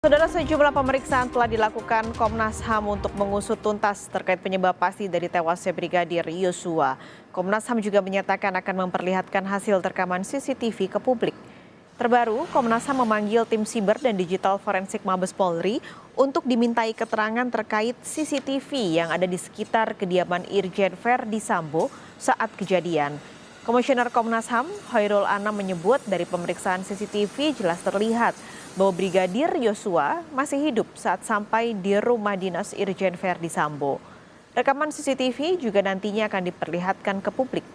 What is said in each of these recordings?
Saudara, sejumlah pemeriksaan telah dilakukan Komnas HAM untuk mengusut tuntas terkait penyebab pasti dari tewasnya Brigadir Yosua. Komnas HAM juga menyatakan akan memperlihatkan hasil rekaman CCTV ke publik. Terbaru, Komnas HAM memanggil tim siber dan digital forensik Mabes Polri untuk dimintai keterangan terkait CCTV yang ada di sekitar kediaman Irjen Verdi Sambo saat kejadian. Komisioner Komnas HAM, Khairul Anam menyebut dari pemeriksaan CCTV jelas terlihat bahwa Brigadir Yosua masih hidup saat sampai di rumah dinas Irjen Verdi Sambo. Rekaman CCTV juga nantinya akan diperlihatkan ke publik.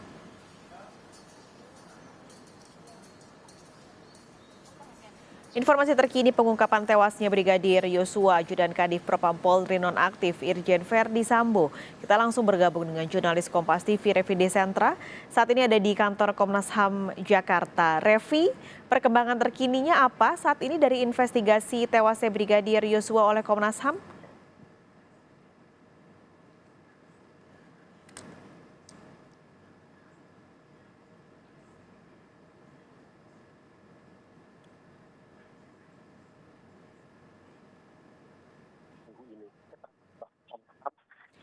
Informasi terkini pengungkapan tewasnya Brigadir Yosua, Ajudan Kadif Propam Polri nonaktif Irjen Verdi Sambo. Kita langsung bergabung dengan jurnalis Kompas TV Revi Desentra. Saat ini ada di kantor Komnas HAM Jakarta. Revi, perkembangan terkininya apa saat ini dari investigasi tewasnya Brigadir Yosua oleh Komnas HAM?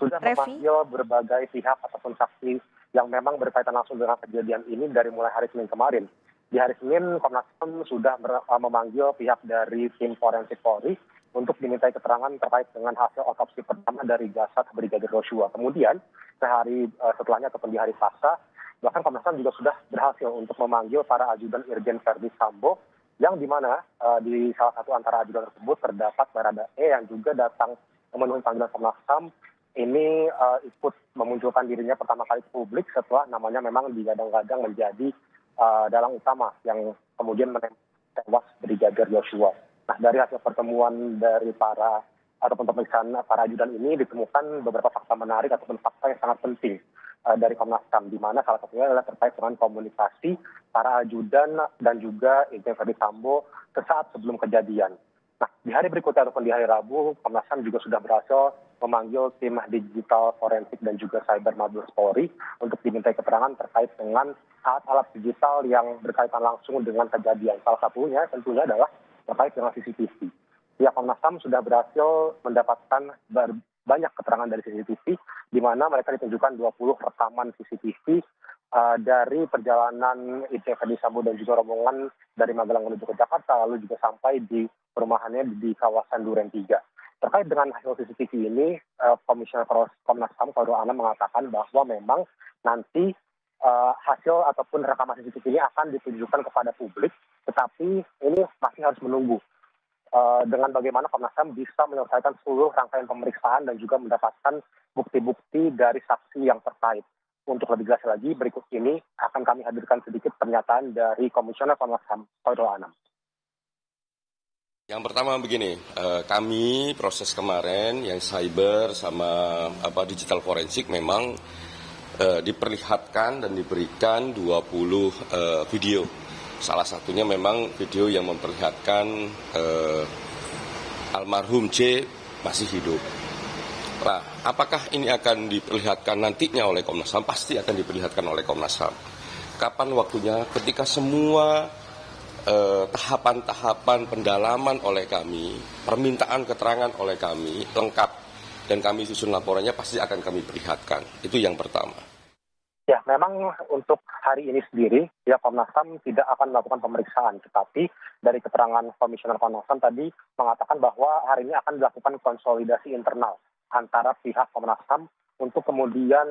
Sudah memanggil berbagai pihak ataupun saksi yang memang berkaitan langsung dengan kejadian ini dari mulai hari Senin kemarin. Di hari Senin, Komnas HAM sudah memanggil pihak dari tim forensik Polri untuk dimintai keterangan terkait dengan hasil otopsi pertama dari jasad Brigadir Yosua. Kemudian, sehari setelahnya ataupun di hari Selasa, bahkan Komnas HAM juga sudah berhasil untuk memanggil para ajudan Irjen Verdi Sambo, yang dimana di salah satu antara ajudan tersebut terdapat Baradae yang juga datang memenuhi panggilan Komnas HAM. Ini ikut memunculkan dirinya pertama kali ke publik setelah namanya memang digadang-gadang menjadi dalang utama yang kemudian menembak tewas Brigadir Yosua. Nah, dari hasil pertemuan dari para ataupun pemeriksaan para ajudan ini ditemukan beberapa fakta menarik ataupun fakta yang sangat penting dari Komnas HAM, di mana salah satunya adalah terkait dengan komunikasi para ajudan dan juga Irjen Verdi Sambo sesaat sebelum kejadian. Nah, di hari berikutnya ataupun di hari Rabu, Komnas HAM juga sudah berhasil memanggil tim digital forensik dan juga cyber Mabes Polri untuk dimintai keterangan terkait dengan alat-alat digital yang berkaitan langsung dengan kejadian. Salah satunya tentunya adalah terkait dengan CCTV. Pihak Komnas HAM sudah berhasil mendapatkan banyak keterangan dari CCTV, di mana mereka ditunjukkan 20 rekaman CCTV dari perjalanan Irjen Verdi Sambo dan juga rombongan dari Magelang menuju ke Jakarta, lalu juga sampai di perumahannya di kawasan Duren 3. Terkait dengan hasil CCTV ini, Komisioner Komnas HAM Khairul Anam mengatakan bahwa memang nanti hasil ataupun rekaman CCTV ini akan ditunjukkan kepada publik, tetapi ini masih harus menunggu dengan bagaimana Komnas HAM bisa menyelesaikan seluruh rangkaian pemeriksaan dan juga mendapatkan bukti-bukti dari saksi yang terkait. Untuk lebih jelas lagi, berikut ini akan kami hadirkan sedikit pernyataan dari Komisioner Komnas HAM Khairul Anam. Yang pertama begini, kami proses kemarin yang cyber sama digital forensik memang diperlihatkan dan diberikan 20 video. Salah satunya memang video yang memperlihatkan almarhum C masih hidup. Nah, apakah ini akan diperlihatkan nantinya oleh Komnas HAM? Pasti akan diperlihatkan oleh Komnas HAM. Kapan waktunya? Ketika semua tahapan-tahapan pendalaman oleh kami, permintaan keterangan oleh kami lengkap dan kami susun laporannya, pasti akan kami perlihatkan. Itu yang pertama. Ya, memang untuk hari ini sendiri, ya Komnas HAM tidak akan melakukan pemeriksaan, tetapi dari keterangan Komisioner Komnas HAM tadi mengatakan bahwa hari ini akan dilakukan konsolidasi internal antara pihak Komnas HAM untuk kemudian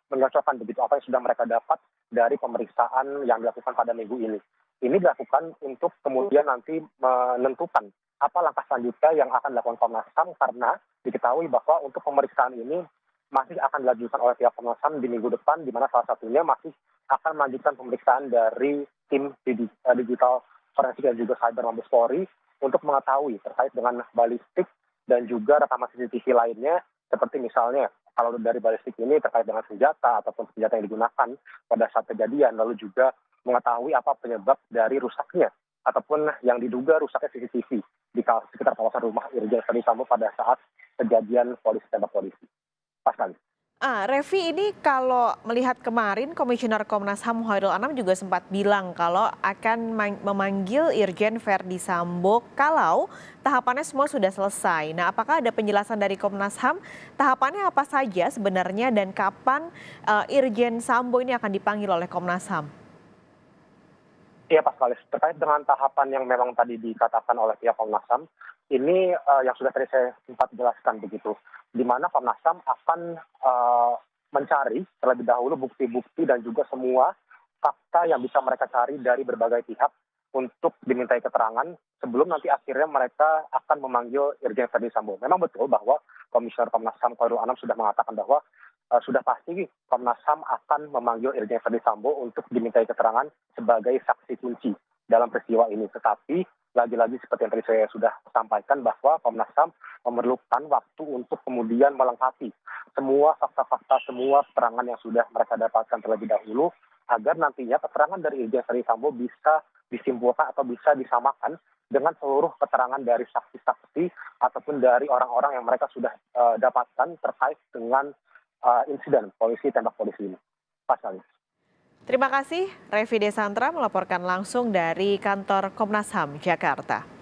menyocokkan begitu apa yang sudah mereka dapat dari pemeriksaan yang dilakukan pada minggu ini. Ini dilakukan untuk kemudian nanti menentukan apa langkah selanjutnya yang akan dilakukan Komnas HAM, karena diketahui bahwa untuk pemeriksaan ini masih akan dilanjutkan oleh pihak Komnas HAM di minggu depan, di mana salah satunya masih akan melanjutkan pemeriksaan dari tim digital forensik dan juga cyber Mabes Polri untuk mengetahui terkait dengan balistik dan juga rekaman CCTV lainnya, seperti misalnya kalau dari balistik ini terkait dengan senjata ataupun senjata yang digunakan pada saat kejadian, lalu juga mengetahui apa penyebab dari rusaknya ataupun yang diduga rusaknya CCTV di sekitar kawasan rumah Irjen Verdi Sambo pada saat kejadian polisi tembak polisi. Paskan. Revi, ini kalau melihat kemarin Komisioner Komnas HAM Khairul Anam juga sempat bilang kalau akan memanggil Irjen Verdi Sambo kalau tahapannya semua sudah selesai. Nah, apakah ada penjelasan dari Komnas HAM tahapannya apa saja sebenarnya dan kapan Irjen Sambo ini akan dipanggil oleh Komnas HAM? Iya, Pak Kalis, terkait dengan tahapan yang memang tadi dikatakan oleh pihak Komnas HAM, ini yang sudah tadi saya sempat jelaskan begitu, di mana Komnas HAM akan mencari terlebih dahulu bukti-bukti dan juga semua fakta yang bisa mereka cari dari berbagai pihak untuk dimintai keterangan sebelum nanti akhirnya mereka akan memanggil Irjen Verdi Sambo. Memang betul bahwa Komisioner Komnas HAM Khairul Anam sudah mengatakan bahwa sudah pasti Komnas HAM akan memanggil Irjen Verdi Sambo untuk dimintai keterangan sebagai saksi kunci dalam peristiwa ini. Tetapi lagi-lagi seperti yang tadi saya sudah sampaikan bahwa Komnas HAM memerlukan waktu untuk kemudian melengkapi semua fakta-fakta, semua keterangan yang sudah mereka dapatkan terlebih dahulu agar nantinya keterangan dari Irjen Verdi Sambo bisa disimpulkan atau bisa disamakan dengan seluruh keterangan dari saksi-saksi ataupun dari orang-orang yang mereka sudah dapatkan terkait dengan insiden polisi tembak polisi ini. Pas kali. Terima kasih, Revi Desantra melaporkan langsung dari kantor Komnas HAM Jakarta.